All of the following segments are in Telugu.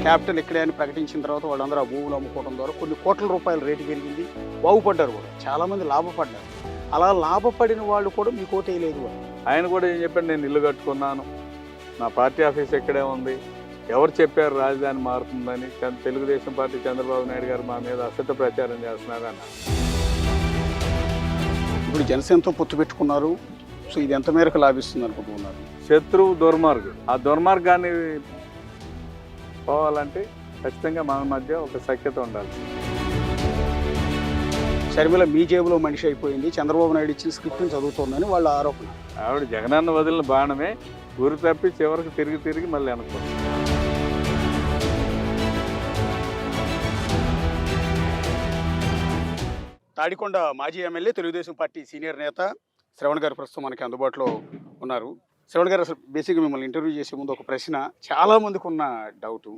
క్యాపిటల్ ఇక్కడే అని ప్రకటించిన తర్వాత వాళ్ళందరూ ఆ భూములు అమ్ముకోవడం ద్వారా కొన్ని కోట్ల రూపాయల రేటు పెరిగింది, బాగుపడ్డారు కూడా, చాలామంది లాభపడ్డారు. అలా లాభపడిన వాళ్ళు కూడా మీకు ఓటేయలేదు అని ఆయన కూడా ఏం చెప్పాడు, నేను ఇల్లు కట్టుకున్నాను, నా పార్టీ ఆఫీస్ ఇక్కడే ఉంది, ఎవరు చెప్పారు రాజధాని మారుతుందని, తెలుగుదేశం పార్టీ చంద్రబాబు నాయుడు గారు మా మీద అసత్య ప్రచారం చేస్తున్నారు అన్నారు. ఇప్పుడు జనసేనతో పొత్తు పెట్టుకున్నారు, సో ఇది ఎంత మేరకు లాభిస్తుంది అనుకుంటున్నారు? శత్రువు దుర్మార్గుడు, ఆ దుర్మార్గాన్ని పోవాలంటే ఖచ్చితంగా మన మధ్య ఒక సఖ్యత ఉండాలి. షర్మిల మీ జేబులో మనిషి అయిపోయింది, చంద్రబాబు నాయుడు ఇచ్చిన స్క్రిప్ట్ని చదువుతోందని వాళ్ళ ఆరోపణ. ఆవిడ జగనన్న వదిలిన బాణమే గురి తప్పి చివరికి తిరిగి మళ్ళీ అనుకుంది. తాడికొండ మాజీ ఎమ్మెల్యే, తెలుగుదేశం పార్టీ సీనియర్ నేత శ్రవణ్ గారు ప్రస్తుతం మనకి అందుబాటులో ఉన్నారు. శ్రవణ్ గారు, అసలు బేసిక్గా మిమ్మల్ని ఇంటర్వ్యూ చేసే ముందు ఒక ప్రశ్న, చాలామందికి ఉన్న డౌటు,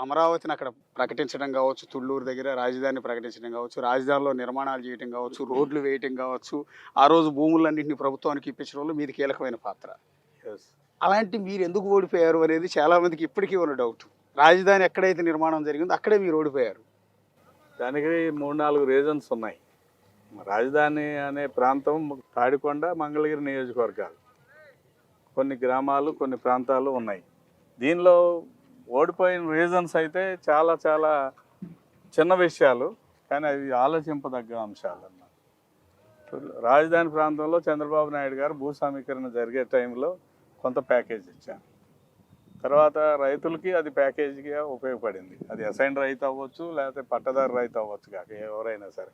అమరావతిని అక్కడ ప్రకటించడం కావచ్చు, తుళ్ళూరు దగ్గర రాజధాని ప్రకటించడం కావచ్చు, రాజధానిలో నిర్మాణాలు చేయడం కావచ్చు, రోడ్లు వేయటం కావచ్చు, ఆ రోజు భూములన్నింటినీ ప్రభుత్వానికి ఇప్పించడంలో మీది కీలకమైన పాత్ర. అలాంటి మీరు ఎందుకు ఓడిపోయారు అనేది చాలామందికి ఇప్పటికీ ఉన్న డౌట్. రాజధాని ఎక్కడైతే నిర్మాణం జరిగిందో అక్కడే మీరు ఓడిపోయారు. దానికి 3-4 రీజన్స్ ఉన్నాయి. రాజధాని అనే ప్రాంతం తాడికొండ, మంగళగిరి నియోజకవర్గాలు, కొన్ని గ్రామాలు, కొన్ని ప్రాంతాలు ఉన్నాయి. దీనిలో ఓడిపోయిన రీజన్స్ అయితే చాలా చాలా చిన్న విషయాలు, కానీ అవి ఆలోచింపదగ్గ అంశాలు అన్నమాట. రాజధాని ప్రాంతంలో చంద్రబాబు నాయుడు గారు భూ సమీకరణ జరిగే టైంలో కొంత ప్యాకేజ్ ఇచ్చారు. తర్వాత రైతులకి అది ప్యాకేజీగా ఉపయోగపడింది. అది అసైన్ రైతు అవ్వచ్చు, లేకపోతే పట్టదారు రైతు అవ్వచ్చు, కాక ఎవరైనా సరే.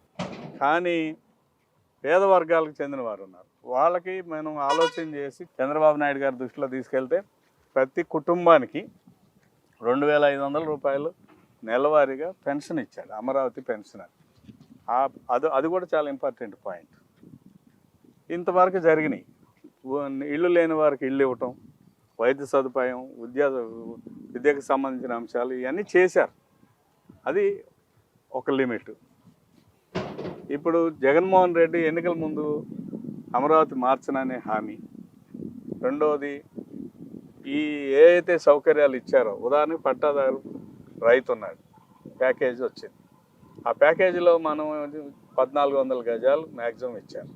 కానీ పేద వర్గాలకు చెందిన వారు ఉన్నారు, వాళ్ళకి మనం ఆలోచన చేసి చంద్రబాబు నాయుడు గారి దృష్టిలో తీసుకెళ్తే ప్రతి కుటుంబానికి 2500 రూపాయలు నెలవారీగా పెన్షన్ ఇచ్చాడు, అమరావతి పెన్షన్. అది కూడా చాలా ఇంపార్టెంట్ పాయింట్. ఇంతవరకు జరిగినాయి. ఇల్లు లేని వారికి ఇల్లు ఇవ్వటం, వైద్య సదుపాయం, విద్యకు సంబంధించిన అంశాలు, ఇవన్నీ చేశారు. అది ఒక లిమిట్. ఇప్పుడు జగన్మోహన్ రెడ్డి ఎన్నికల ముందు అమరావతి మార్చననే హామీ, రెండవది ఈ ఏ అయితే సౌకర్యాలు ఇచ్చారో, ఉదాహరణకు పట్టాదారు రైతు ఉన్నాడు, ప్యాకేజీ వచ్చింది. ఆ ప్యాకేజీలో మనం 1400 గజాలు మ్యాక్సిమం ఇచ్చారు,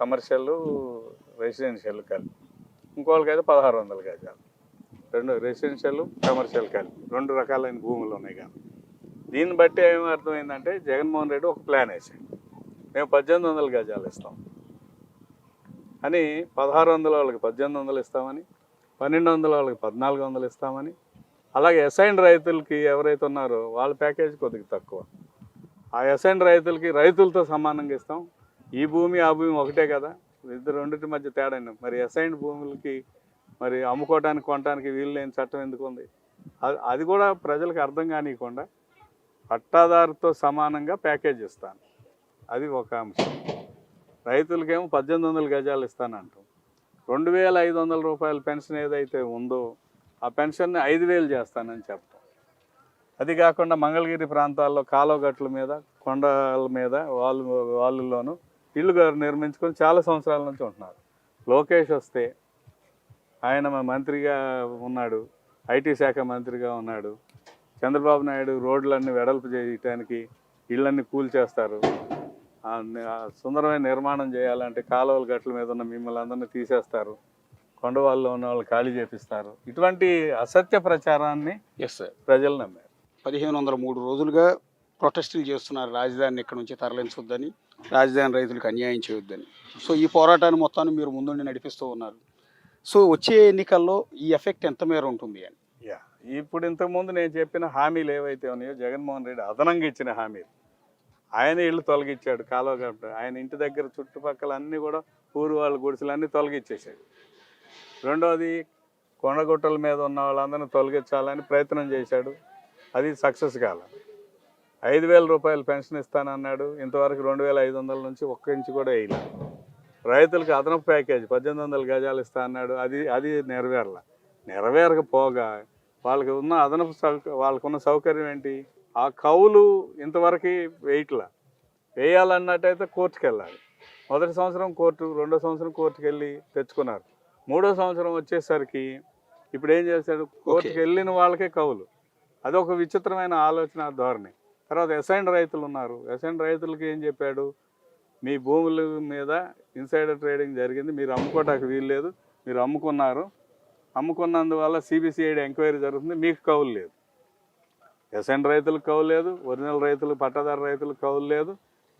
కమర్షియల్ రెసిడెన్షియల్ కలిపి. ఇంకోళ్ళకైతే 1600 గజాలు, రెండు రెసిడెన్షియల్ కమర్షియల్ కలిపి, 2 రకాలైన భూములు ఉన్నాయి. కానీ దీన్ని బట్టి ఏమి అర్థమైందంటే, జగన్మోహన్ రెడ్డి ఒక ప్లాన్ వేసాడు, మేము 1800 గజాలు ఇస్తాం అని, 1600 వాళ్ళకి 1800 ఇస్తామని, 1200 వాళ్ళకి 1400 ఇస్తామని. అలాగే అసైన్ రైతులకి ఎవరైతే ఉన్నారో వాళ్ళ ప్యాకేజ్ కొద్దిగా తక్కువ. ఆ అసైన్ రైతులకి రైతులతో సమానంగా ఇస్తాం. ఈ భూమి ఆ భూమి ఒకటే కదా, రెండింటి మధ్య తేడా. మరి అసైన్డ్ భూములకి మరి అమ్ముకోవడానికి కొనడానికి వీలు లేని చట్టం ఎందుకు ఉంది? అది కూడా ప్రజలకు అర్థం కానివ్వకుండా పట్టాదారుతో సమానంగా ప్యాకేజ్ ఇస్తాను, అది ఒక అంశం. రైతులకేమో 1800 గజాలు ఇస్తానంటాం. 2500 రూపాయల పెన్షన్ ఏదైతే ఉందో ఆ పెన్షన్ని 5000 చేస్తానని చెప్తాం. అది కాకుండా మంగళగిరి ప్రాంతాల్లో కాలువగట్ల మీద, కొండల మీద, వాళ్ళలోనూ ఇళ్ళు నిర్మించుకొని చాలా సంవత్సరాల నుంచి ఉంటున్నారు. లోకేష్ వస్తే ఆయన మంత్రిగా ఉన్నాడు, ఐటీ శాఖ మంత్రిగా ఉన్నాడు. చంద్రబాబు నాయుడు రోడ్లన్నీ వెడల్పు చేయడానికి ఇళ్ళన్నీ కూల్చేస్తారు, సుందరమైన నిర్మాణం చేయాలంటే కాలువల గట్ల మీద ఉన్న మిమ్మల్ని అందరినీ తీసేస్తారు, కొండవాళ్ళలో ఉన్న వాళ్ళు ఖాళీ చేపిస్తారు. ఇటువంటి అసత్య ప్రచారాన్ని ప్రజలు నమ్మారు. 1503 రోజులుగా ప్రొటెస్టులు చేస్తున్నారు, రాజధానిని ఇక్కడ నుంచి తరలించొద్దని, రాజధాని రైతులకు అన్యాయం చేయొద్దని. సో ఈ పోరాటాన్ని మొత్తాన్ని మీరు ముందుండి నడిపిస్తూ ఉన్నారు. సో వచ్చే ఎన్నికల్లో ఈ ఎఫెక్ట్ ఎంత మేర ఉంటుంది అని? ఇప్పుడు ఇంతకుముందు నేను చెప్పిన హామీలు ఏవైతే ఉన్నాయో, జగన్మోహన్ రెడ్డి అదనంగా ఇచ్చిన హామీలు, ఆయన ఇళ్ళు తొలగించాడు. కాలువ కాబట్టి ఆయన ఇంటి దగ్గర చుట్టుపక్కల అన్నీ కూడా ఊరు వాళ్ళ గుడిసెలు అన్నీ తొలగించేసాడు. రెండవది, కొండగుట్టల మీద ఉన్న వాళ్ళందరినీ తొలగించాలని ప్రయత్నం చేశాడు, అది సక్సెస్ కాలేదు. 5000 రూపాయలు పెన్షన్ ఇస్తానన్నాడు, ఇంతవరకు 2500 నుంచి 1 ఇంచు కూడా వేయలేదు. రైతులకు అదనపు ప్యాకేజ్ 1800 గజాలు ఇస్తా అన్నాడు, అది నెరవేరకపోగా వాళ్ళకి ఉన్న అదనపు వాళ్ళకున్న సౌకర్యం ఏంటి? ఆ కౌలు ఇంతవరకు వేయాలన్నట్టయితే కోర్టుకు వెళ్ళాలి. మొదటి సంవత్సరం కోర్టు, రెండో సంవత్సరం కోర్టుకు వెళ్ళి తెచ్చుకున్నారు. మూడో సంవత్సరం వచ్చేసరికి ఇప్పుడు ఏం చేశాడు, కోర్టుకు వెళ్ళిన వాళ్ళకే కౌలు. అదొక విచిత్రమైన ఆలోచన ధోరణి. తర్వాత అసైన్డ్ రైతులు ఉన్నారు. అసైన్డ్ రైతులకి ఏం చెప్పాడు, మీ భూముల మీద ఇన్సైడర్ ట్రేడింగ్ జరిగింది, మీరు అమ్ముకోవటానికి వీలు లేదు, మీరు అమ్ముకున్నారు, అమ్ముకున్నందువల్ల సిబిసిఐడి ఎంక్వైరీ జరుగుతుంది, మీకు కౌలు లేదు. అసైన్డ్ రైతులకు కౌలు లేదు, ఒరిజినల్ రైతులు పట్టాదారు రైతులకు కౌలు లేదు,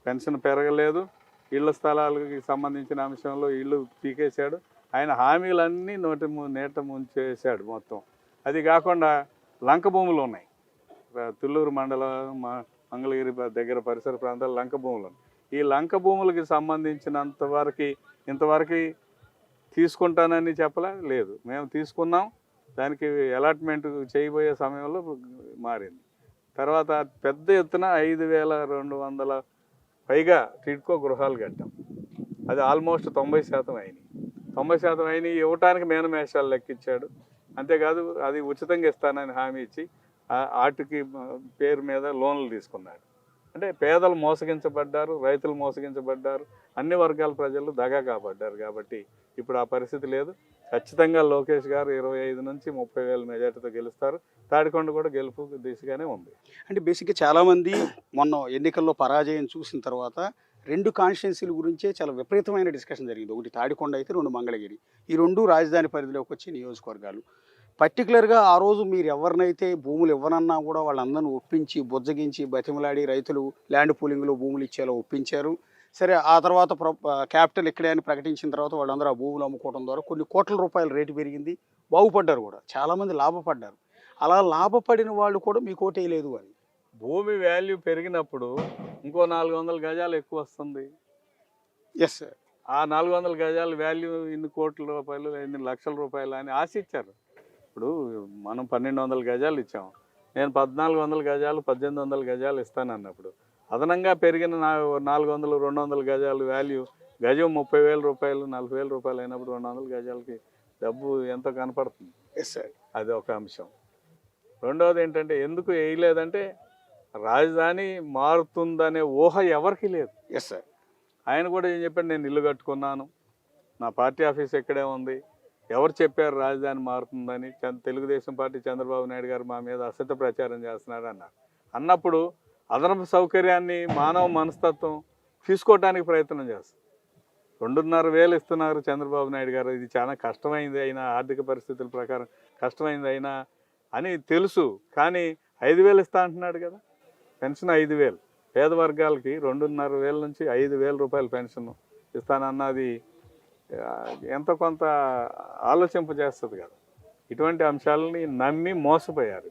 పెన్షన్ పెరగలేదు, ఇళ్ల స్థలాలకి సంబంధించిన అంశంలో ఇళ్ళు పీకేశాడు. ఆయన హామీలన్నీ నేట ముంచేశాడు మొత్తం. అది కాకుండా లంక భూములు ఉన్నాయి, తుళ్ళూరు మండలం మంగళగిరి దగ్గర పరిసర ప్రాంతాలు లంక భూములు ఉన్నాయి. ఈ లంక భూములకి ఇంతవరకు తీసుకుంటానని చెప్పలే, లేదు మేము తీసుకున్నాం, దానికి అలాట్మెంట్ చేయబోయే సమయంలో మారింది. తర్వాత పెద్ద ఎత్తున 5,200 పైగా టిడ్కో గృహాలు కట్టాం. అది ఆల్మోస్ట్ 90% అయినాయి. 90% అయినాయి ఇవ్వటానికి మేనమేషాలు లెక్కించాడు. అంతేకాదు అది ఉచితంగా ఇస్తానని హామీ ఇచ్చి వాటికి పేరు మీద లోన్లు తీసుకున్నాడు. అంటే పేదలు మోసగించబడ్డారు, రైతులు మోసగించబడ్డారు, అన్ని వర్గాల ప్రజలు దగా కాబడ్డారు. కాబట్టి ఇప్పుడు ఆ పరిస్థితి లేదు. ఖచ్చితంగా లోకేష్ గారు 25 నుంచి 30,000 మెజార్టీతో గెలుస్తారు. తాడికొండ కూడా గెలుపు దిశగానే ఉంది. అంటే బేసిక్గా చాలామంది మొన్న ఎన్నికల్లో పరాజయం చూసిన తర్వాత 2 కాన్స్టిట్యున్సీల గురించే చాలా విపరీతమైన డిస్కషన్ జరిగింది. ఒకటి తాడికొండ అయితే, 2 మంగళగిరి. ఈ 2 రాజధాని పరిధిలోకి వచ్చే నియోజకవర్గాలు. పర్టికులర్గా ఆ రోజు మీరు ఎవరినైతే భూములు ఇవ్వనన్నా కూడా వాళ్ళందరినీ ఒప్పించి బుజ్జగించి బతిమలాడి రైతులు ల్యాండ్ పూలింగ్లో భూములు ఇచ్చేలా ఒప్పించారు. సరే, ఆ తర్వాత క్యాపిటల్ ఇక్కడే అని ప్రకటించిన తర్వాత వాళ్ళందరూ ఆ భూములు అమ్ముకోవడం ద్వారా కొన్ని కోట్ల రూపాయల రేటు పెరిగింది, బాగుపడ్డారు కూడా, చాలామంది లాభపడ్డారు. అలా లాభపడిన వాళ్ళు కూడా మీకు ఓటేయలేదు అని. భూమి వాల్యూ పెరిగినప్పుడు ఇంకో 400 గజాలు ఎక్కువ వస్తుంది. Yes sir. ఆ 400 గజాల వాల్యూ ఇన్ని కోట్ల రూపాయలు, ఇన్ని లక్షల రూపాయలు అని ఆశించారు. ఇప్పుడు మనం 1,200 గజాలు ఇచ్చాము, నేను 1,400 గజాలు 1,800 గజాలు ఇస్తానన్నప్పుడు అదనంగా పెరిగిన 400 200 గజాలు వాల్యూ, గజం 30,000 రూపాయలు 40,000 రూపాయలు అయినప్పుడు 200 గజాలకి డబ్బు ఎంత కనపడుతుంది. Yes sir. అది ఒక అంశం. రెండవది ఏంటంటే, ఎందుకు వేయలేదంటే రాజధాని మారుతుందనే ఊహ ఎవరికి లేదు. Yes sir. ఆయన కూడా ఏం చెప్పాడు, నేను ఇల్లు కట్టుకున్నాను, నా పార్టీ ఆఫీస్ ఇక్కడే ఉంది, ఎవరు చెప్పారు రాజధాని మారుతుందని, తెలుగుదేశం పార్టీ చంద్రబాబు నాయుడు గారు మా మీద అసత్య ప్రచారం చేస్తున్నాడు అన్నప్పుడు అదనపు సౌకర్యాన్ని మానవ మనస్తత్వం తీసుకోవడానికి ప్రయత్నం చేస్తుంది. 2,500 ఇస్తున్నారు చంద్రబాబు నాయుడు గారు, ఇది చాలా కష్టమైంది అయినా, ఆర్థిక పరిస్థితుల ప్రకారం కష్టమైంది అయినా అని తెలుసు, కానీ 5,000 ఇస్తా అంటున్నాడు కదా. పెన్షన్ 5,000 పేద వర్గాలకి, 2,500 నుంచి 5,000 రూపాయల పెన్షన్ ఇస్తానన్నది ఎంతో కొంత ఆలోచింపజేస్తుంది కదా. ఇటువంటి అంశాలని నమ్మి మోసపోయారు.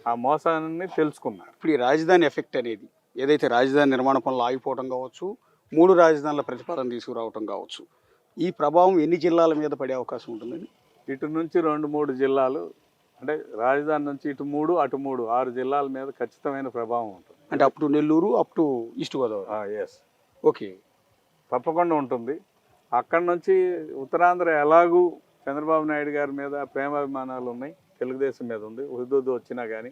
ఆ మోసాన్ని తెలుసుకున్నారు. ఇప్పుడు ఈ రాజధాని ఎఫెక్ట్ అనేది ఏదైతే రాజధాని నిర్మాణ పనులు ఆగిపోవడం కావచ్చు, 3 రాజధానుల ప్రతిపాదన తీసుకురావటం కావచ్చు, ఈ ప్రభావం ఎన్ని జిల్లాల మీద పడే అవకాశం ఉంటుందండి? ఇటు నుంచి 2-3 జిల్లాలు, అంటే రాజధాని నుంచి ఇటు 3 అటు 3 6 జిల్లాల మీద ఖచ్చితమైన ప్రభావం ఉంటుంది. అంటే up to Nellore, up to East Godavari. Yes, okay, తప్పకుండా ఉంటుంది. అక్కడి నుంచి ఉత్తరాంధ్ర ఎలాగూ చంద్రబాబు నాయుడు గారి మీద ప్రేమాభిమానాలు ఉన్నాయి, తెలుగుదేశం మీద ఉంది, హుదూదు వచ్చినా కానీ,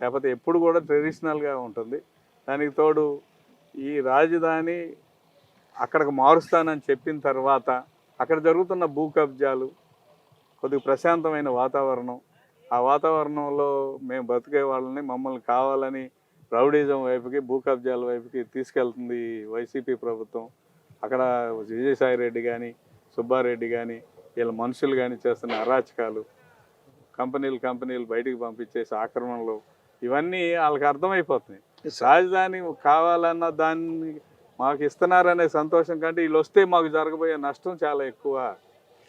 లేకపోతే ఎప్పుడు కూడా ట్రెడిషనల్గా ఉంటుంది. దానికి తోడు ఈ రాజధాని అక్కడికి మారుస్తానని చెప్పిన తర్వాత అక్కడ జరుగుతున్న భూ కబ్జాలు, కొద్దిగా ప్రశాంతమైన వాతావరణం, ఆ వాతావరణంలో మేము బతికే వాళ్ళని, మమ్మల్ని కావాలని రౌడీజం వైపుకి, భూ కబ్జాల వైపుకి తీసుకెళ్తుంది వైసీపీ ప్రభుత్వం. అక్కడ విజయసాయి రెడ్డి కానీ, సుబ్బారెడ్డి కానీ, వీళ్ళ మనుషులు కానీ చేస్తున్న అరాచకాలు, కంపెనీలు బయటికి పంపించేసి ఆక్రమణలు, ఇవన్నీ వాళ్ళకి అర్థమైపోతున్నాయి. రాజధాని కావాలన్న దాన్ని మాకు ఇస్తున్నారనే సంతోషం కంటే వీళ్ళు వస్తే మాకు జరగబోయే నష్టం చాలా ఎక్కువ,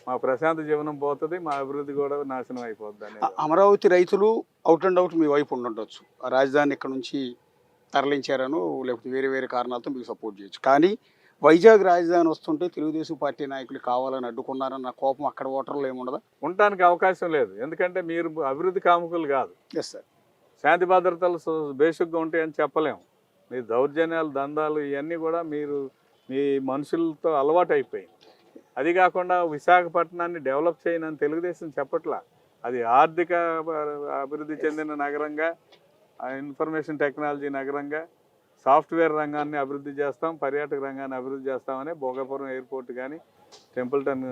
మా ప్రశాంత జీవనం పోతుంది, మా అభివృద్ధి కూడా నాశనం అయిపోద్ది అని. అమరావతి రైతులు అవుట్ అండ్ అవుట్ మీ వైపు ఉండొచ్చు, ఆ రాజధాని ఇక్కడ నుంచి తరలించారను, లేకపోతే వేరే వేరే కారణాలతో మీకు సపోర్ట్ చేయొచ్చు. కానీ వైజాగ్ రాజధాని వస్తుంటే తెలుగుదేశం పార్టీ నాయకులు కావాలని అడ్డుకున్నారన్న కోపం అక్కడ ఓటర్లు ఏముండదా? ఉండడానికి అవకాశం లేదు. ఎందుకంటే మీరు అభివృద్ధి కాముకులు కాదు. Yes sir. శాంతి భద్రతలు బేసిక్గా ఉంటాయని చెప్పలేము. మీ దౌర్జన్యాలు, దందాలు ఇవన్నీ కూడా మీ మనుషులతో అలవాటు అయిపోయింది. అది కాకుండా విశాఖపట్నాన్ని డెవలప్ చేయనని తెలుగుదేశం చెప్పట్లా. అది ఆర్థిక అభివృద్ధి చెందిన నగరంగా, ఇన్ఫర్మేషన్ టెక్నాలజీ నగరంగా, సాఫ్ట్వేర్ రంగాన్ని అభివృద్ధి చేస్తాం, పర్యాటక రంగాన్ని అభివృద్ధి చేస్తామని భోగాపురం ఎయిర్పోర్ట్ కానీ, టెంపుల్టన్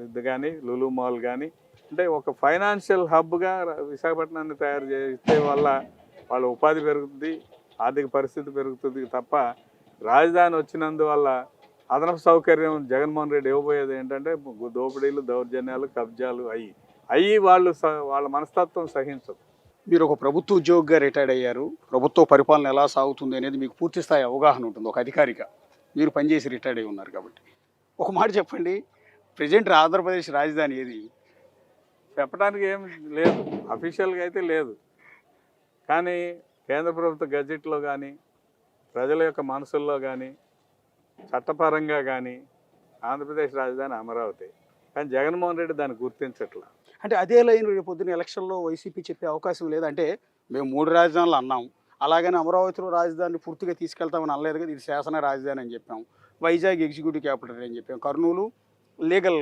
ఇది కానీ, లులు మాల్ కానీ, అంటే ఒక ఫైనాన్షియల్ హబ్గా విశాఖపట్నాన్ని తయారు చేస్తే వల్ల వాళ్ళ ఉపాధి పెరుగుతుంది, ఆర్థిక పరిస్థితి పెరుగుతుంది తప్ప రాజధాని వచ్చినందువల్ల అదనపు సౌకర్యం జగన్మోహన్ రెడ్డి ఇవ్వబోయేది ఏంటంటే దోపిడీలు, దౌర్జన్యాలు, కబ్జాలు అయ్యి వాళ్ళ మనస్తత్వం సహించదు. మీరు ఒక ప్రభుత్వ ఉద్యోగిగా రిటైర్డ్ అయ్యారు. ప్రభుత్వ పరిపాలన ఎలా సాగుతుంది అనేది మీకు పూర్తి స్థాయి అవగాహన ఉంటుంది ఒక అధికారిగా. మీరు పనిచేసి రిటైర్డ్ అయి ఉన్నారు కాబట్టి. ఒక మాట చెప్పండి, ప్రజెంట్ ఆంధ్రప్రదేశ్ రాజధాని ఏది? చెప్పడానికి ఏం లేదు, అఫీషియల్గా అయితే లేదు. కానీ కేంద్ర ప్రభుత్వ గజెట్లో కానీ ప్రజల యొక్క మనసుల్లో కానీ చట్టపరంగా కానీ ఆంధ్రప్రదేశ్ రాజధాని అమరావతి. కానీ జగన్మోహన్ రెడ్డి దాన్ని గుర్తించట్లా. అంటే అదే లైన్ రేపు పొద్దున్న ఎలక్షన్లో వైసీపీ చెప్పే అవకాశం లేదంటే మేము 3 రాజధానులు అన్నాం, అలాగని అమరావతిలో రాజధానిని పూర్తిగా తీసుకెళ్తామని అనలేదు కదా. ఇది శాసన రాజధాని అని చెప్పాం, వైజాగ్ ఎగ్జిక్యూటివ్ క్యాపిటల్ అని చెప్పాం, కర్నూలు లీగల్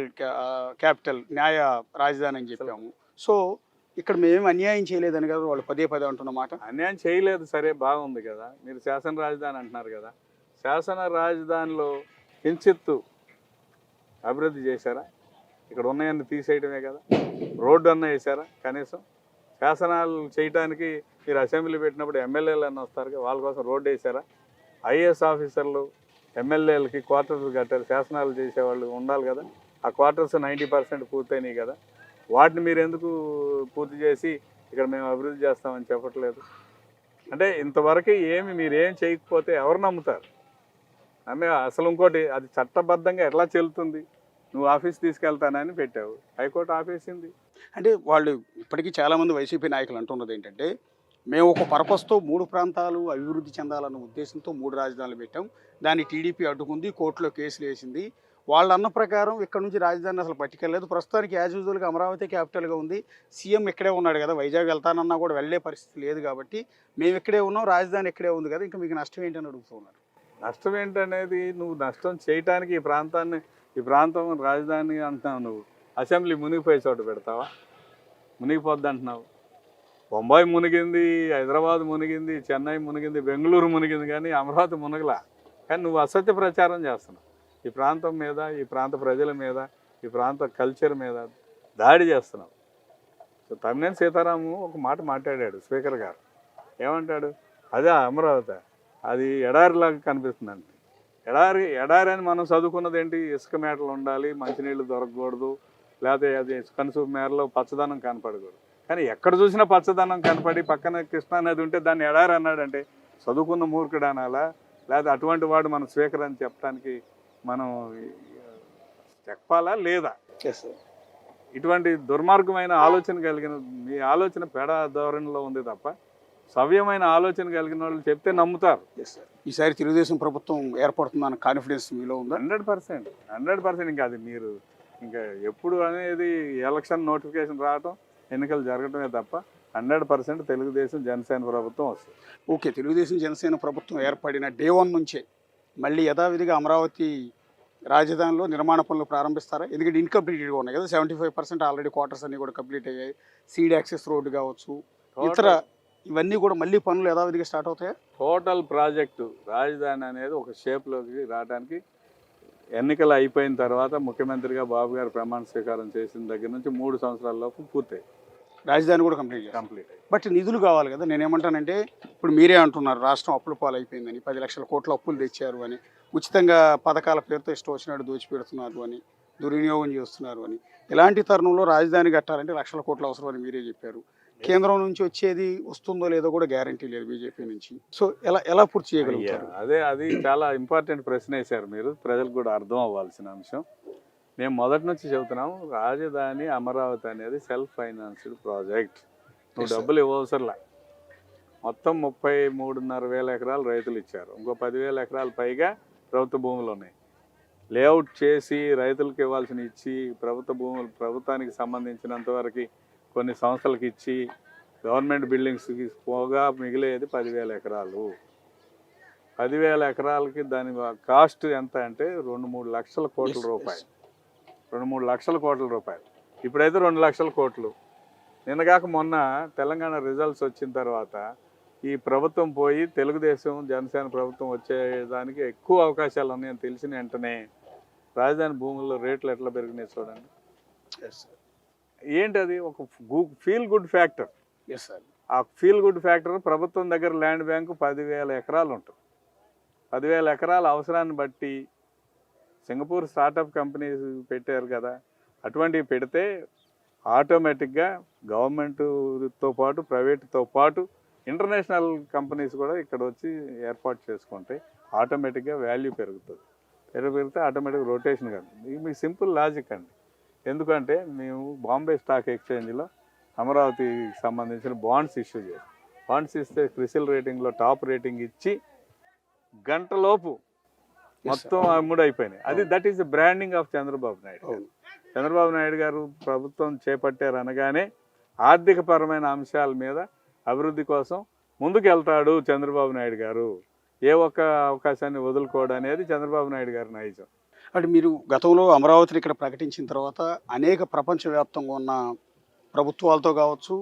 క్యాపిటల్ న్యాయ రాజధాని అని చెప్పాము. సో ఇక్కడ మేమేం అన్యాయం చేయలేదని కదా వాళ్ళు పదే అంటున్నమాట. అన్యాయం చేయలేదు, సరే బాగుంది కదా. మీరు శాసన రాజధాని అంటున్నారు కదా, శాసన రాజధానిలో కించిత్తు అభివృద్ధి చేశారా? ఇక్కడ ఉన్నాయన్ని తీసేయడమే కదా. రోడ్డు అన్న వేసారా? కనీసం శాసనాలు చేయడానికి మీరు అసెంబ్లీ పెట్టినప్పుడు ఎమ్మెల్యేలు అన్న వస్తారు కదా, వాళ్ళ కోసం రోడ్డు వేసారా? ఐఏఎస్ ఆఫీసర్లు ఎమ్మెల్యేలకి క్వార్టర్స్ కట్టారు, శాసనాలు చేసేవాళ్ళు ఉండాలి కదా. ఆ క్వార్టర్స్ 90% పూర్తయినాయి కదా. వాటిని మీరు ఎందుకు పూర్తి చేసి ఇక్కడ మేము అభివృద్ధి చేస్తామని చెప్పట్లేదు? అంటే ఇంతవరకు మీరేం చేయకపోతే ఎవరు నమ్ముతారు? అసలు ఇంకోటి, అది చట్టబద్ధంగా ఎట్లా చెల్లుతుంది? నువ్వు ఆఫీస్ తీసుకెళ్తానని పెట్టావు, హైకోర్టు ఆపేసింది. అంటే వాళ్ళు ఇప్పటికీ చాలామంది వైసీపీ నాయకులు అంటున్నది ఏంటంటే, మేము ఒక పర్పస్తో 3 ప్రాంతాలు అభివృద్ధి చెందాలన్న ఉద్దేశంతో 3 రాజధానులు పెట్టాం, దాన్ని టీడీపీ అడ్డుకుంది, కోర్టులో కేసులు వేసింది. వాళ్ళు అన్న ప్రకారం ఇక్కడ నుంచి రాజధాని అసలు పట్టుకెళ్ళలేదు. ప్రస్తుతానికి యాజ్ యూజువల్గా అమరావతి క్యాపిటల్గా ఉంది. సీఎం ఇక్కడే ఉన్నాడు కదా, వైజాగ్ వెళ్తానన్నా కూడా వెళ్ళే పరిస్థితి లేదు కాబట్టి మేము ఇక్కడే ఉన్నాం, రాజధాని ఇక్కడే ఉంది కదా, ఇంకా మీకు నష్టం ఏంటని అడుగుతున్నారు. నష్టం ఏంటనేది, నువ్వు నష్టం చేయటానికి ఈ ప్రాంతం రాజధాని అంటున్నావు. నువ్వు అసెంబ్లీ మునిగిపోయే చోట పెడతావా? మునిగిపోద్ది అంటున్నావు. బొంబాయి మునిగింది, హైదరాబాద్ మునిగింది, చెన్నై మునిగింది, బెంగళూరు మునిగింది, కానీ అమరావతి మునగలా. కానీ నువ్వు అసత్య ప్రచారం చేస్తున్నావు. ఈ ప్రాంతం మీద, ఈ ప్రాంత ప్రజల మీద, ఈ ప్రాంత కల్చర్ మీద దాడి చేస్తున్నావు. సో తమ్మినేని సీతారాము ఒక మాట మాట్లాడాడు స్పీకర్ గారు. ఏమంటాడు? అదే అమరావతి, అది ఎడారిలాగా కనిపిస్తుందండి. ఎడారి అని మనం చదువుకున్నది ఏంటి? ఇసుక మేటలు ఉండాలి, మంచినీళ్ళు దొరకకూడదు, లేకపోతే అది కనుసూపు మేరలో పచ్చదనం కనపడకూడదు. కానీ ఎక్కడ చూసినా పచ్చదనం కనపడి పక్కన కృష్ణా నది ఉంటే దాన్ని ఎడారి అన్నాడంటే చదువుకున్న మూర్ఖుడు అనాలా? లేకపోతే అటువంటి వాడు మన స్పీకర్ అని చెప్పడానికి మనం చెప్పాలా లేదా? ఇటువంటి దుర్మార్గమైన ఆలోచన కలిగిన మీ ఆలోచన పెడ ధోరణిలో ఉంది తప్ప సవ్యమైన ఆలోచన కలిగిన వాళ్ళు చెప్తే నమ్ముతారు. ఈసారి తెలుగుదేశం ప్రభుత్వం ఏర్పడుతుందన్న కాన్ఫిడెన్స్ మీలో ఉందా? 100%. ఇంకా అది మీరు ఇంకా ఎప్పుడు అనేది ఎలక్షన్ నోటిఫికేషన్ రావటం, ఎన్నికలు జరగటమే తప్ప 100% తెలుగుదేశం జనసేన ప్రభుత్వం వస్తుంది. ఓకే, తెలుగుదేశం జనసేన ప్రభుత్వం ఏర్పడిన డే 1 నుంచే మళ్ళీ యథావిధిగా అమరావతి రాజధానిలో నిర్మాణ పనులు ప్రారంభిస్తారా? ఎందుకంటే ఇన్కంప్లీటెడ్గా ఉన్నాయి కదా, 75% ఆల్రెడీ క్వార్టర్స్ అన్నీ కూడా కంప్లీట్ అయ్యాయి. సీడ్ యాక్సెస్ రోడ్డు కావచ్చు, ఇతర ఇవన్నీ కూడా మళ్ళీ పనులు యథావిధిగా స్టార్ట్ అవుతాయా? టోటల్ ప్రాజెక్టు రాజధాని అనేది ఒక షేప్లోకి రావడానికి ఎన్నికలు అయిపోయిన తర్వాత ముఖ్యమంత్రిగా బాబు గారు ప్రమాణ స్వీకారం చేసిన దగ్గర నుంచి 3 సంవత్సరాల్లోపు పూర్తయి రాజధాని కూడా కంప్లీట్ అయ్యి. బట్ నిధులు కావాలి కదా. నేనేమంటానంటే, ఇప్పుడు మీరే అంటున్నారు రాష్ట్రం అప్పుల పాలైపోయిందని, 10 లక్షల కోట్ల అప్పులు తెచ్చారు అని, ఉచితంగా పథకాల పేరుతో ఇష్టం వచ్చినట్టు దోచిపెడుతున్నారు అని, దుర్వినియోగం చేస్తున్నారు అని. ఇలాంటి తరుణంలో రాజధాని కట్టాలంటే లక్షల కోట్లు అవసరం అని మీరే చెప్పారు. కేంద్రం నుంచి వచ్చేది వస్తుందో లేదో కూడా గ్యారంటీ లేదు బీజేపీ నుంచి. సో ఎలా పూర్తి చేయగలుగుతారు? అది చాలా ఇంపార్టెంట్ ప్రశ్న వేశారు మీరు. ప్రజలకు కూడా అర్థం అవ్వాల్సిన అంశం. మేము మొదటి నుంచి చెబుతున్నాము, రాజధాని అమరావతి అనేది సెల్ఫ్ ఫైనాన్స్డ్ ప్రాజెక్ట్. నువ్వు డబ్బులు ఇవ్వవసరలా. మొత్తం 33,500 ఎకరాలు రైతులు ఇచ్చారు, ఇంకో 10,000 ఎకరాలు పైగా ప్రభుత్వ భూములు ఉన్నాయి. లేఅవుట్ చేసి రైతులకు ఇవ్వాల్సిన ఇచ్చి, ప్రభుత్వ భూములు ప్రభుత్వానికి సంబంధించినంత వరకు కొన్ని సంస్థలకు ఇచ్చి, గవర్నమెంట్ బిల్డింగ్స్కి పోగా మిగిలేది 10,000 ఎకరాలు. 10,000 ఎకరాలకి దాని కాస్ట్ ఎంత అంటే 2-3 లక్షల కోట్ల రూపాయలు. 2-3 లక్షల కోట్ల రూపాయలు. ఇప్పుడైతే 2 లక్షల కోట్లు. నిన్నగాక మొన్న తెలంగాణ రిజల్ట్స్ వచ్చిన తర్వాత ఈ ప్రభుత్వం పోయి తెలుగుదేశం జనసేన ప్రభుత్వం వచ్చేదానికి ఎక్కువ అవకాశాలు ఉన్నాయని తెలిసిన వెంటనే రాజధాని భూముల్లో రేట్లు ఎట్లా పెరిగినాయి చూడండి. ఏంటి అది ఒక feel good factor. Yes sir. ఆ ఫీల్ గుడ్ ఫ్యాక్టర్ ప్రభుత్వం దగ్గర ల్యాండ్ బ్యాంకు 10,000 ఎకరాలు ఉంటుంది. 10,000 ఎకరాల అవసరాన్ని బట్టి సింగపూర్ స్టార్టప్ కంపెనీస్ పెట్టారు కదా, అటువంటివి పెడితే ఆటోమేటిక్గా గవర్నమెంటుతో పాటు ప్రైవేట్తో పాటు ఇంటర్నేషనల్ కంపెనీస్ కూడా ఇక్కడ వచ్చి ఏర్పాటు చేసుకుంటే ఆటోమేటిక్గా వాల్యూ పెరుగుతుంది. పెరిగితే ఆటోమేటిక్గా రొటేషన్ కాదు. ఇది మీకు సింపుల్ లాజిక్ అండి. ఎందుకంటే మేము బాంబే స్టాక్ ఎక్స్చేంజ్లో అమరావతికి సంబంధించిన బాండ్స్ ఇష్యూ చేస్తాం. బాండ్స్ ఇస్తే క్రిసిల్ రేటింగ్లో టాప్ రేటింగ్ ఇచ్చి గంటలోపు మొత్తం అమ్ముడైపోయినాయి. అది that is the branding of Chandrababu Naidu గారు. చంద్రబాబు నాయుడు గారు ప్రభుత్వం చేపట్టారు అనగానే ఆర్థికపరమైన అంశాల మీద అభివృద్ధి కోసం ముందుకు వెళ్తాడు చంద్రబాబు నాయుడు గారు. ఏ ఒక్క అవకాశాన్ని వదులుకోవడం అనేది చంద్రబాబు నాయుడు గారి నైజం. అంటే మీరు గతంలో అమరావతిని ఇక్కడ ప్రకటించిన తర్వాత అనేక ప్రపంచవ్యాప్తంగా ఉన్న ప్రభుత్వాలతో కావచ్చు,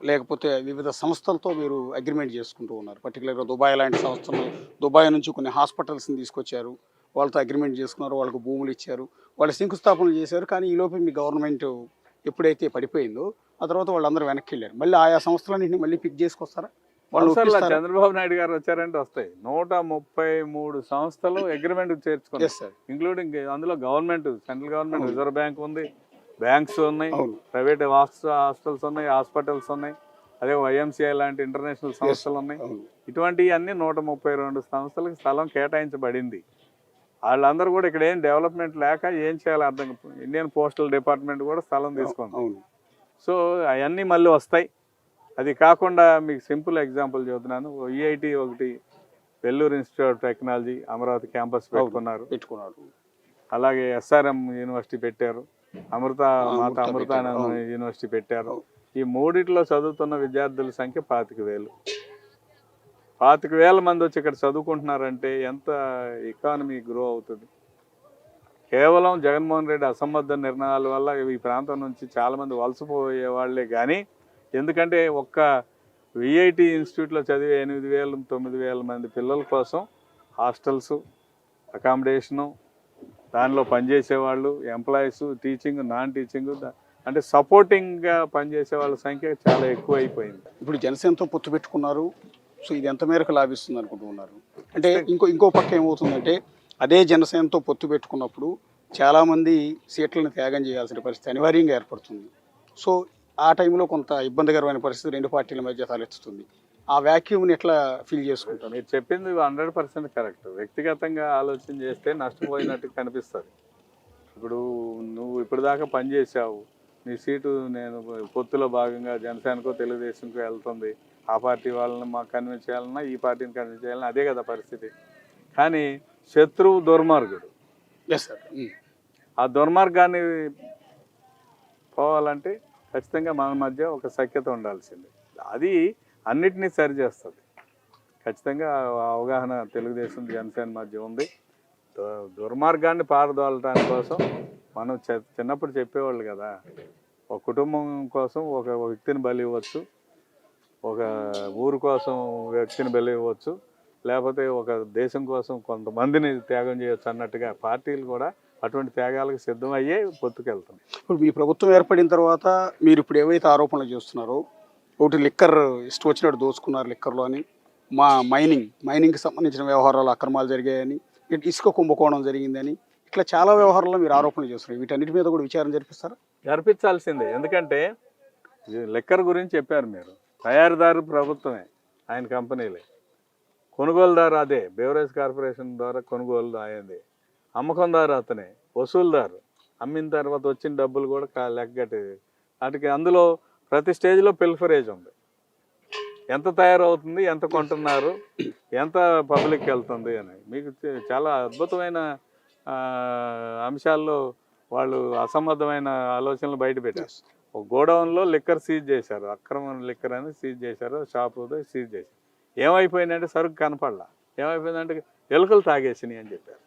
లేకపోతే వివిధ సంస్థలతో మీరు అగ్రిమెంట్ చేసుకుంటూ ఉన్నారు. పర్టికులర్గా దుబాయ్ లాంటి సంస్థలు, దుబాయ్ నుంచి కొన్ని హాస్పిటల్స్ని తీసుకొచ్చారు, వాళ్ళతో అగ్రిమెంట్ చేసుకున్నారు, వాళ్ళకు భూములు ఇచ్చారు, వాళ్ళు శంకుస్థాపనలు చేశారు. కానీ ఈలోపు మీ గవర్నమెంట్ ఎప్పుడైతే పడిపోయిందో ఆ తర్వాత వాళ్ళందరూ వెనక్కి వెళ్ళారు. మళ్ళీ ఆయా సంస్థలన్నింటినీ మళ్ళీ పిక్ చేసుకొస్తారా? వాళ్ళు చంద్రబాబు నాయుడు గారు వచ్చారంటే వస్తాయి. 133 సంస్థలు అగ్రిమెంట్ చేర్చుకున్నారు, ఇంక్లూడింగ్ అందులో government, central government, reserve bank ఉంది, బ్యాంక్స్ ఉన్నాయి, ప్రైవేట్ హాస్టల్స్ ఉన్నాయి, హాస్పిటల్స్ ఉన్నాయి, అదే వైఎంసీఐ లాంటి ఇంటర్నేషనల్ సంస్థలు ఉన్నాయి. ఇటువంటివి అన్ని 132 సంస్థలకు స్థలం కేటాయించబడింది. వాళ్ళందరూ కూడా ఇక్కడ ఏం డెవలప్మెంట్ లేక ఏం చేయాలి అర్థం. ఇండియన్ పోస్టల్ డిపార్ట్మెంట్ కూడా స్థలం తీసుకుంది. సో అవన్నీ మళ్ళీ వస్తాయి. అది కాకుండా మీకు సింపుల్ ఎగ్జాంపుల్ చెబుతున్నాను. ఈఐటి ఒకటి, Vellore institute of technology Amaravati campus పెట్టుకున్నారు. అలాగే ఎస్ఆర్ఎం యూనివర్సిటీ పెట్టారు, మాతా అమృతానంద యూనివర్సిటీ పెట్టారు. ఈ మూడిట్లో చదువుతున్న విద్యార్థుల సంఖ్య 25,000. 25,000 మంది వచ్చి ఇక్కడ చదువుకుంటున్నారంటే ఎంత ఎకానమీ గ్రో అవుతుంది. కేవలం జగన్మోహన్ రెడ్డి అసంబద్ధ నిర్ణయాల వల్ల ఈ ప్రాంతం నుంచి చాలామంది వలసపోయే వాళ్ళే కానీ, ఎందుకంటే ఒక్క విఐటి ఇన్స్టిట్యూట్లో చదివే 8,000, 9,000 మంది పిల్లల కోసం హాస్టల్స్, అకామిడేషను, దానిలో పనిచేసేవాళ్ళు, ఎంప్లాయీస్, టీచింగ్, నాన్ టీచింగ్, అంటే సపోర్టింగ్గా పనిచేసే వాళ్ళ సంఖ్య చాలా ఎక్కువ అయిపోయింది. ఇప్పుడు జనసేనతో పొత్తు పెట్టుకున్నారు. సో ఇది ఎంత మేరకు లాభిస్తుంది అనుకుంటున్నారు? అంటే ఇంకో పక్క ఏమవుతుందంటే, అదే జనసేనతో పొత్తు పెట్టుకున్నప్పుడు చాలామంది సీట్లను త్యాగం చేయాల్సిన పరిస్థితి అనివార్యంగా ఏర్పడుతుంది. సో ఆ టైంలో కొంత ఇబ్బందికరమైన పరిస్థితి రెండు పార్టీల మధ్య తలెత్తుతుంది. ఆ వ్యాక్యూమ్ని ఎట్లా ఫీల్ చేసుకుంటారు? మీరు చెప్పింది 100% కరెక్ట్. వ్యక్తిగతంగా ఆలోచన చేస్తే నష్టపోయినట్టు కనిపిస్తుంది. ఇప్పుడు నువ్వు ఇప్పటిదాకా పనిచేసావు, నీ సీటు నేను పొత్తులో భాగంగా జనసేనకో తెలుగుదేశంకో వెళ్తుంది, ఆ పార్టీ వాళ్ళని మాకు కన్విన్స్ చేయాలన్నా ఈ పార్టీని కన్విన్స్ చేయాలన్నా అదే కదా పరిస్థితి. కానీ శత్రువు దుర్మార్గుడు. ఆ దుర్మార్గాన్ని పోవాలంటే ఖచ్చితంగా మన మధ్య ఒక సఖ్యత ఉండాల్సిందే. అది అన్నిటినీ సరిచేస్తుంది. ఖచ్చితంగా అవగాహన తెలుగుదేశం జనసేన మధ్య ఉంది. దుర్మార్గాన్ని పారదోలటానికి కోసం మనం చిన్నప్పుడు చెప్పేవాళ్ళు కదా, ఒక కుటుంబం కోసం ఒక వ్యక్తిని బలి ఇవ్వచ్చు, ఒక ఊరు కోసం వ్యక్తిని బలి ఇవ్వచ్చు, లేకపోతే ఒక దేశం కోసం కొంతమందిని త్యాగం చేయొచ్చు అన్నట్టుగా పార్టీలు కూడా అటువంటి త్యాగాలకు సిద్ధమయ్యే పొత్తుకెళ్తాం. ఇప్పుడు మీ ప్రభుత్వం ఏర్పడిన తర్వాత మీరు ఇప్పుడు ఏవైతే ఆరోపణలు చేస్తున్నారో, ఒకటి లిక్కర్ ఇష్టం వచ్చినట్టు దోచుకున్నారు లిక్కర్లో అని, మైనింగ్కి సంబంధించిన వ్యవహారాలు అక్రమాలు జరిగాయని, ఇసుక కుంభకోణం జరిగిందని, ఇట్లా చాలా వ్యవహారాల్లో మీరు ఆరోపణలు చేస్తున్నారు. వీటన్నిటి మీద కూడా విచారణ జరిపిస్తారా? జరిపించాల్సిందే. ఎందుకంటే లిక్కర్ గురించి చెప్పారు మీరు. తయారీదారు ప్రభుత్వమే, ఆయన కంపెనీలే. కొనుగోలుదారు అదే, బెవరేజ్ కార్పొరేషన్ ద్వారా కొనుగోలు అయింది. అమ్మకందారు అతనే, వసూలుదారు అమ్మిన తర్వాత వచ్చిన డబ్బులు కూడా లెక్కగట్టేది. వాటికి అందులో ప్రతి స్టేజ్లో పిల్ఫరేజ్ ఉంది. ఎంత తయారవుతుంది, ఎంత కొంటున్నారు, ఎంత పబ్లిక్కి వెళ్తుంది అని మీకు చాలా అద్భుతమైన అంశాల్లో వాళ్ళు అసంబద్ధమైన ఆలోచనలు బయట పెట్టారు. ఒక గోడౌన్లో లిక్కర్ సీజ్ చేశారు, అక్రమ లిక్కర్ అని సీజ్ చేశారు, షాపు సీజ్ చేశారు. ఏమైపోయిందంటే సరుకు కనపడలా. ఏమైపోయిందంటే ఎలుకలు తాగేసినాయి అని చెప్పారు.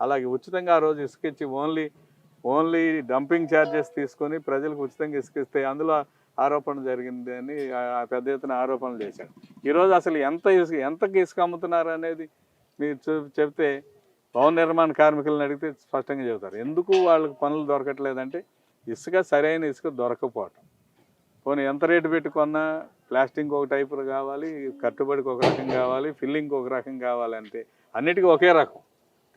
అలాగే ఉచితంగా ఆ రోజు ఇసుకిచ్చి ఓన్లీ డంపింగ్ ఛార్జెస్ తీసుకొని ప్రజలకు ఉచితంగా ఇసుకిస్తే అందులో ఆరోపణ జరిగింది అని పెద్ద ఎత్తున ఆరోపణలు చేశారు. ఈరోజు అసలు ఎంతకి ఇసుక అమ్ముతున్నారు అనేది మీరు చెప్తే భవన నిర్మాణ కార్మికులను అడిగితే స్పష్టంగా చెబుతారు. ఎందుకు వాళ్ళకి పనులు దొరకట్లేదంటే ఇసుక సరైన ఇసుక దొరకపోవటం. పోనీ ఎంత రేటు పెట్టుకున్నా ప్లాస్టింగ్ ఒక టైపు కావాలి, కట్టుబడికి ఒక రకం కావాలి, ఫిల్లింగ్ ఒక రకం కావాలంటే అన్నిటికీ ఒకే రకం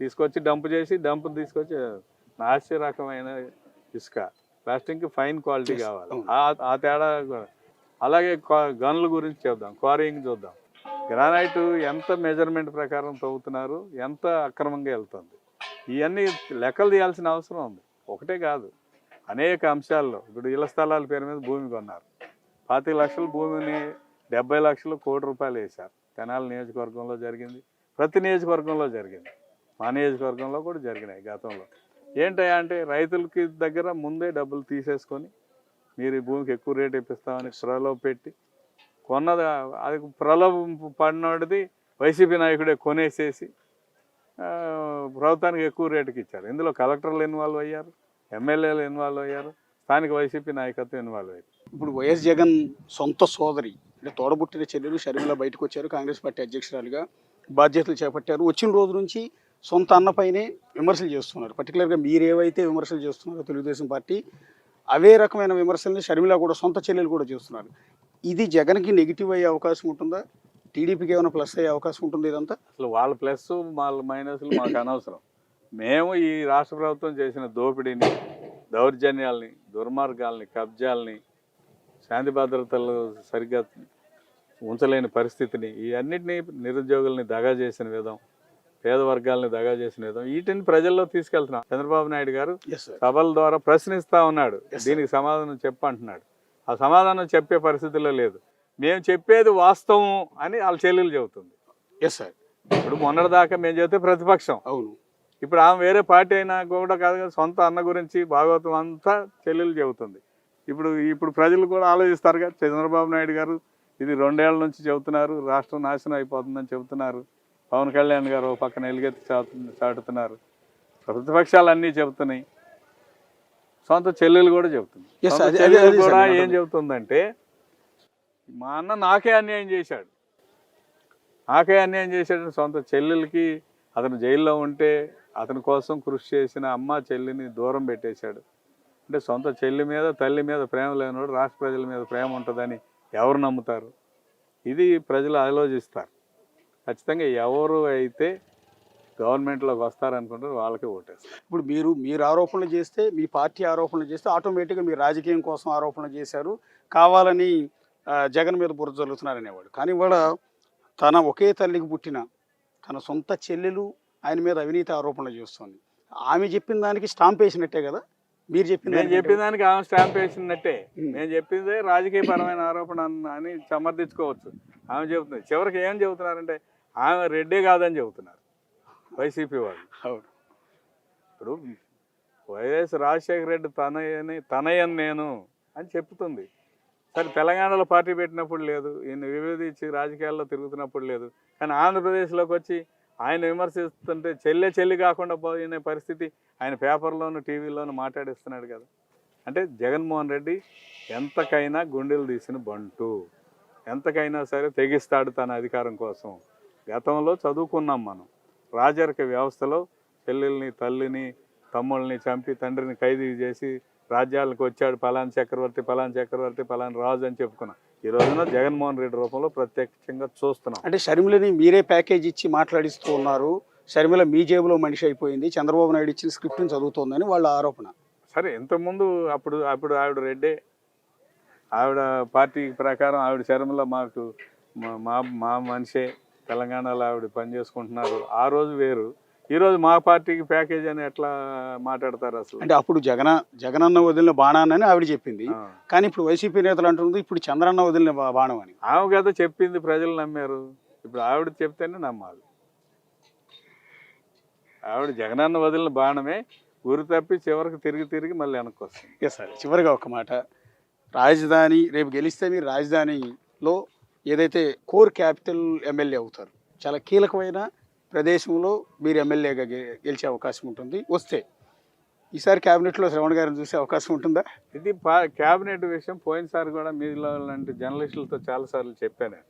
తీసుకొచ్చి డంప్ చేసి తీసుకొచ్చి నాసి రకమైన ఇసుక, ప్లాస్టింగ్కి ఫైన్ క్వాలిటీ కావాలి. ఆ తేడా కూడా. అలాగే గనుల గురించి చెప్దాం, క్వారీయింగ్ చూద్దాం. గ్రానైట్ ఎంత మెజర్మెంట్ ప్రకారం తవ్వుతున్నారు, ఎంత అక్రమంగా వెళ్తుంది, ఇవన్నీ లెక్కలు తీయాల్సిన అవసరం ఉంది. ఒకటే కాదు, అనేక అంశాల్లో. ఇప్పుడు ఇళ్ల స్థలాల పేరు మీద భూమి కొన్నారు, 25 లక్షల భూమిని 70 లక్షలు కోటి రూపాయలు వేశారు. తెనాలి నియోజకవర్గంలో జరిగింది, ప్రతి నియోజకవర్గంలో జరిగింది, మా నియోజకవర్గంలో కూడా జరిగినాయి గతంలో. ఏంటయ్యా అంటే రైతులకి దగ్గర ముందే డబ్బులు తీసేసుకొని మీరు ఈ భూమికి ఎక్కువ రేటు ఇప్పిస్తామని ప్రలోభ పెట్టి కొన్నది. అది ప్రలోభం పడినది వైసీపీ నాయకుడే కొనేసేసి ప్రభుత్వానికి ఎక్కువ రేటుకి ఇచ్చారు. ఇందులో కలెక్టర్లు ఇన్వాల్వ్ అయ్యారు, ఎమ్మెల్యేలు ఇన్వాల్వ్ అయ్యారు, స్థానిక వైసీపీ నాయకత్వం ఇన్వాల్వ్ అయ్యారు. ఇప్పుడు వైఎస్ జగన్ సొంత సోదరి అంటే తోడబుట్టిన చెల్లెలు షర్మిల బయటకు వచ్చారు, కాంగ్రెస్ పార్టీ అధ్యక్షురాలుగా బాధ్యతలు చేపట్టారు. వచ్చిన రోజు నుంచి సొంత అన్నపైనే విమర్శలు చేస్తున్నారు. పర్టికులర్గా మీరు ఏవైతే విమర్శలు చేస్తున్నారో తెలుగుదేశం పార్టీ, అవే రకమైన విమర్శల్ని షర్మిల కూడా సొంత చెల్లెలు కూడా చేస్తున్నారు. ఇది జగన్కి నెగిటివ్ అయ్యే అవకాశం ఉంటుందా? టీడీపీకి ఏమైనా ప్లస్ అయ్యే అవకాశం ఉంటుంది? ఇదంతా అసలు వాళ్ళ ప్లస్ వాళ్ళ మైనస్లు మాకు అనవసరం. మేము ఈ రాష్ట్ర ప్రభుత్వం చేసిన దోపిడీని, దౌర్జన్యాల్ని, దుర్మార్గాల్ని, కబ్జాల్ని, శాంతి భద్రతలు సరిగ్గా ఉంచలేని పరిస్థితిని, ఈ అన్నింటినీ, నిరుద్యోగుల్ని దగా చేసిన విధం, పేద వర్గాలని దగా చేసిన విధం, వీటిని ప్రజల్లో తీసుకెళ్తున్నాం. చంద్రబాబు నాయుడు గారు సభల ద్వారా ప్రశ్నిస్తూ ఉన్నాడు, దీనికి సమాధానం చెప్పంటున్నాడు. ఆ సమాధానం చెప్పే పరిస్థితుల్లో లేదు. మేము చెప్పేది వాస్తవం అని వాళ్ళ చెల్లెలు చెబుతుంది. ఇప్పుడు మొన్నటిదాకా మేము చెబితే ప్రతిపక్షం. అవును, ఇప్పుడు ఆమె వేరే పార్టీ అయినా కూడా కాదు, సొంత అన్న గురించి భాగవతం అంతా చెల్లెలు చెబుతుంది. ఇప్పుడు ప్రజలు కూడా ఆలోచిస్తారుగా, చంద్రబాబు నాయుడు గారు ఇది 2 ఏళ్ల నుంచి చెబుతున్నారు, రాష్ట్రం నాశనం అయిపోతుందని చెబుతున్నారు. పవన్ కళ్యాణ్ గారు పక్కన ఎలుగెత్తి చాటుతున్నారు, ప్రతిపక్షాలు అన్నీ చెబుతున్నాయి, సొంత చెల్లెలు కూడా చెబుతుంది. చెల్లెలు కూడా ఏం చెబుతుందంటే, మా అన్న నాకే అన్యాయం చేశాడు, సొంత చెల్లెలకి అతను జైల్లో ఉంటే అతని కోసం కృషి చేసిన అమ్మ చెల్లిని దూరం పెట్టేశాడు. అంటే సొంత చెల్లి మీద, తల్లి మీద ప్రేమ లేనివాడు రాష్ట్ర ప్రజల మీద ప్రేమ ఉంటుందని ఎవరు నమ్ముతారు? ఇది ప్రజలు ఆలోచిస్తారు. ఖచ్చితంగా ఎవరు అయితే గవర్నమెంట్లోకి వస్తారనుకుంటారు వాళ్ళకే ఓటేస్తారు. ఇప్పుడు మీరు ఆరోపణలు చేస్తే, మీ పార్టీ ఆరోపణలు చేస్తే ఆటోమేటిక్గా మీరు రాజకీయం కోసం ఆరోపణలు చేశారు, కావాలని జగన్ మీద బురద జరుగుతున్నారనేవాడు. కానీ ఇవాళ తన ఒకే తల్లికి పుట్టిన తన సొంత చెల్లెలు ఆయన మీద అవినీతి ఆరోపణలు చేస్తుంది. ఆమె చెప్పిన దానికి స్టాంప్ వేసినట్టే కదా మీరు చెప్పింది? నేను చెప్పిన దానికి ఆమె స్టాంప్ వేసినట్టే. నేను చెప్పిందే రాజకీయపరమైన ఆరోపణ అని సమర్థించుకోవచ్చు. ఆమె చెబుతుంది. చివరికి ఏం చెబుతున్నారంటే ఆమె రెడ్డే కాదని చెబుతున్నారు వైసీపీ వాళ్ళు. ఇప్పుడు వైఎస్ రాజశేఖర రెడ్డి తనయని నేను అని చెప్తుంది. సరే, తెలంగాణలో పార్టీ పెట్టినప్పుడు లేదు, ఈయన విభేదించి రాజకీయాల్లో తిరుగుతున్నప్పుడు లేదు. కానీ ఆంధ్రప్రదేశ్లోకి వచ్చి ఆయన విమర్శిస్తుంటే చెల్లి కాకుండా పోయిన పరిస్థితి ఆయన పేపర్లోను, టీవీలోను మాట్లాడిస్తున్నాడు కదా. అంటే జగన్మోహన్ రెడ్డి ఎంతకైనా గుండెలు తీసిన బంటు, ఎంతకైనా సరే తెగిస్తాడు తన అధికారం కోసం. గతంలో చదువుకున్నాం మనం, రాజరిక వ్యవస్థలో చెల్లెల్ని, తల్లిని, తమ్ముళ్ళని చంపి తండ్రిని ఖైదీ చేసి రాజ్యాలకు వచ్చాడు పలానా చక్రవర్తి, పలానా రాజు అని చెప్పుకున్నాం. ఈ రోజున జగన్మోహన్ రెడ్డి రూపంలో ప్రత్యక్షంగా చూస్తున్నాం. అంటే షర్మిలని మీరే ప్యాకేజ్ ఇచ్చి మాట్లాడిస్తూ ఉన్నారు, షర్మిల మీ జేబులో మనిషి అయిపోయింది, చంద్రబాబు నాయుడు ఇచ్చిన స్క్రిప్ట్ని చదువుతోందని వాళ్ళ ఆరోపణ. సరే, ఇంతకుముందు అప్పుడు ఆవిడ రెడ్డే, ఆవిడ పార్టీ ప్రకారం ఆవిడ షర్మిల మాకు మా మనిషే, తెలంగాణలో ఆవిడ పని చేసుకుంటున్నారు. ఆ రోజు వేరు, ఈరోజు మా పార్టీకి ప్యాకేజ్ అని ఎట్లా మాట్లాడతారు అసలు? అంటే అప్పుడు జగనన్న వదిలిన బాణాన్ని ఆవిడ చెప్పింది, కానీ ఇప్పుడు వైసీపీ నేతలు అంటుంది ఇప్పుడు చంద్రన్న వదిలిన బాణం అని. ఆమె కదా చెప్పింది, ప్రజలు నమ్మారు. ఇప్పుడు ఆవిడ చెప్తేనే నమ్మాలి. ఆవిడ జగనన్న వదిలిన బాణమే, ఊరు తప్పి చివరికి తిరిగి మళ్ళీ వెనక్కి వస్తుంది. సరే, చివరిగా ఒక మాట, రాజధాని రేపు గెలిస్తే మీరు రాజధానిలో ఏదైతే కోర్ క్యాపిటల్ ఎమ్మెల్యే అవుతారు, చాలా కీలకమైన ప్రదేశంలో మీరు ఎమ్మెల్యేగా గెలిచే అవకాశం ఉంటుంది. వస్తే ఈసారి క్యాబినెట్లో శ్రవణ్ గారిని చూసే అవకాశం ఉంటుందా? ఇది క్యాబినెట్ విషయం పోయినసారి కూడా మీలో లాంటి జర్నలిస్టులతో చాలాసార్లు చెప్పాను.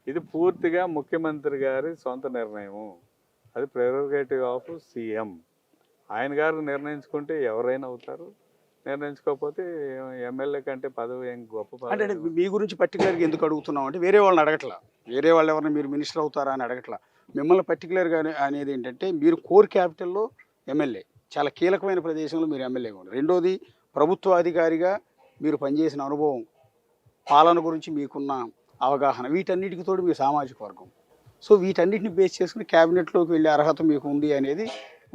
ఇది పూర్తిగా ముఖ్యమంత్రి గారి సొంత నిర్ణయము, అది ప్రెరోగేటివ్ ఆఫ్ సీఎం. ఆయన గారు నిర్ణయించుకుంటే ఎవరైనా అవుతారు, నిర్ణయించుకోకపోతే ఎమ్మెల్యే కంటే పదవి ఏం గొప్ప అంటే పదవి. మీ గురించి పర్టికులర్గా ఎందుకు అడుగుతున్నాం అంటే వేరే వాళ్ళని అడగట్లా, వేరే వాళ్ళు ఎవరైనా మీరు మినిస్టర్ అవుతారా అని అడగట్లా. మిమ్మల్ని పర్టికులర్గా అనేది ఏంటంటే మీరు కోర్ క్యాపిటల్లో ఎమ్మెల్యే, చాలా కీలకమైన ప్రదేశంలో మీరు ఎమ్మెల్యేగా ఉన్నారు. రెండోది ప్రభుత్వ అధికారిగా మీరు పనిచేసిన అనుభవం, పాలన గురించి మీకున్న అవగాహన, వీటన్నిటికి తోడు మీ సామాజిక వర్గం. సో వీటన్నిటిని బేస్ చేసుకుని క్యాబినెట్లోకి వెళ్ళే అర్హత మీకు ఉంది అనేది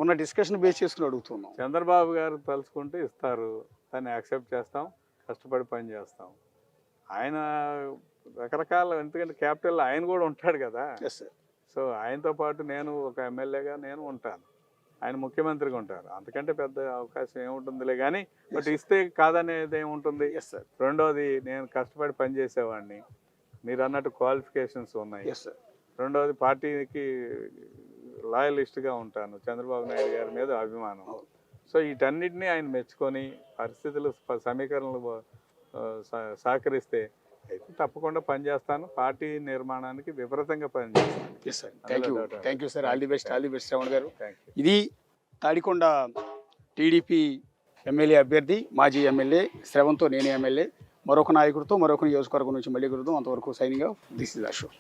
ఉన్న డిస్కషన్ బేస్ చేసుకుని అడుగుతున్నాం. చంద్రబాబు గారు తలుచుకుంటే ఇస్తారు, దాన్ని యాక్సెప్ట్ చేస్తాం, కష్టపడి పని చేస్తాం. ఆయన రకరకాల, ఎందుకంటే క్యాపిటల్ ఆయన కూడా ఉంటాడు కదా. Yes sir. సో ఆయనతో పాటు నేను ఒక ఎమ్మెల్యేగా నేను ఉంటాను, ఆయన ముఖ్యమంత్రిగా ఉంటారు. అంతకంటే పెద్ద అవకాశం ఏముంటుందిలే కానీ, బట్ ఇస్తే కాదనేది ఏముంటుంది. Yes sir. రెండోది నేను కష్టపడి పనిచేసేవాడిని, మీరు అన్నట్టు క్వాలిఫికేషన్స్ ఉన్నాయి. Yes sir. రెండోది పార్టీకి లాయలిస్ట్గా ఉంటాను, చంద్రబాబు నాయుడు గారి మీద అభిమానం. సో వీటన్నిటిని ఆయన మెచ్చుకొని పరిస్థితులు సమీకరణలు సహకరిస్తే అయితే తప్పకుండా పనిచేస్తాను, పార్టీ నిర్మాణానికి విపరీతంగా పనిచేస్తాను. Yes sir. Thank you sir. All the best, all the best Shravan garu. Thank you. ఇది తాడికొండ టీడీపీ ఎమ్మెల్యే అభ్యర్థి, మాజీ ఎమ్మెల్యే శ్రవణ్తో నేను ఎమ్మెల్యే. మరొక నాయకుడితో మరొక నియోజకవర్గం నుంచి మళ్ళీ కలుద్దాం. అంతవరకు signing off. This is Ashok.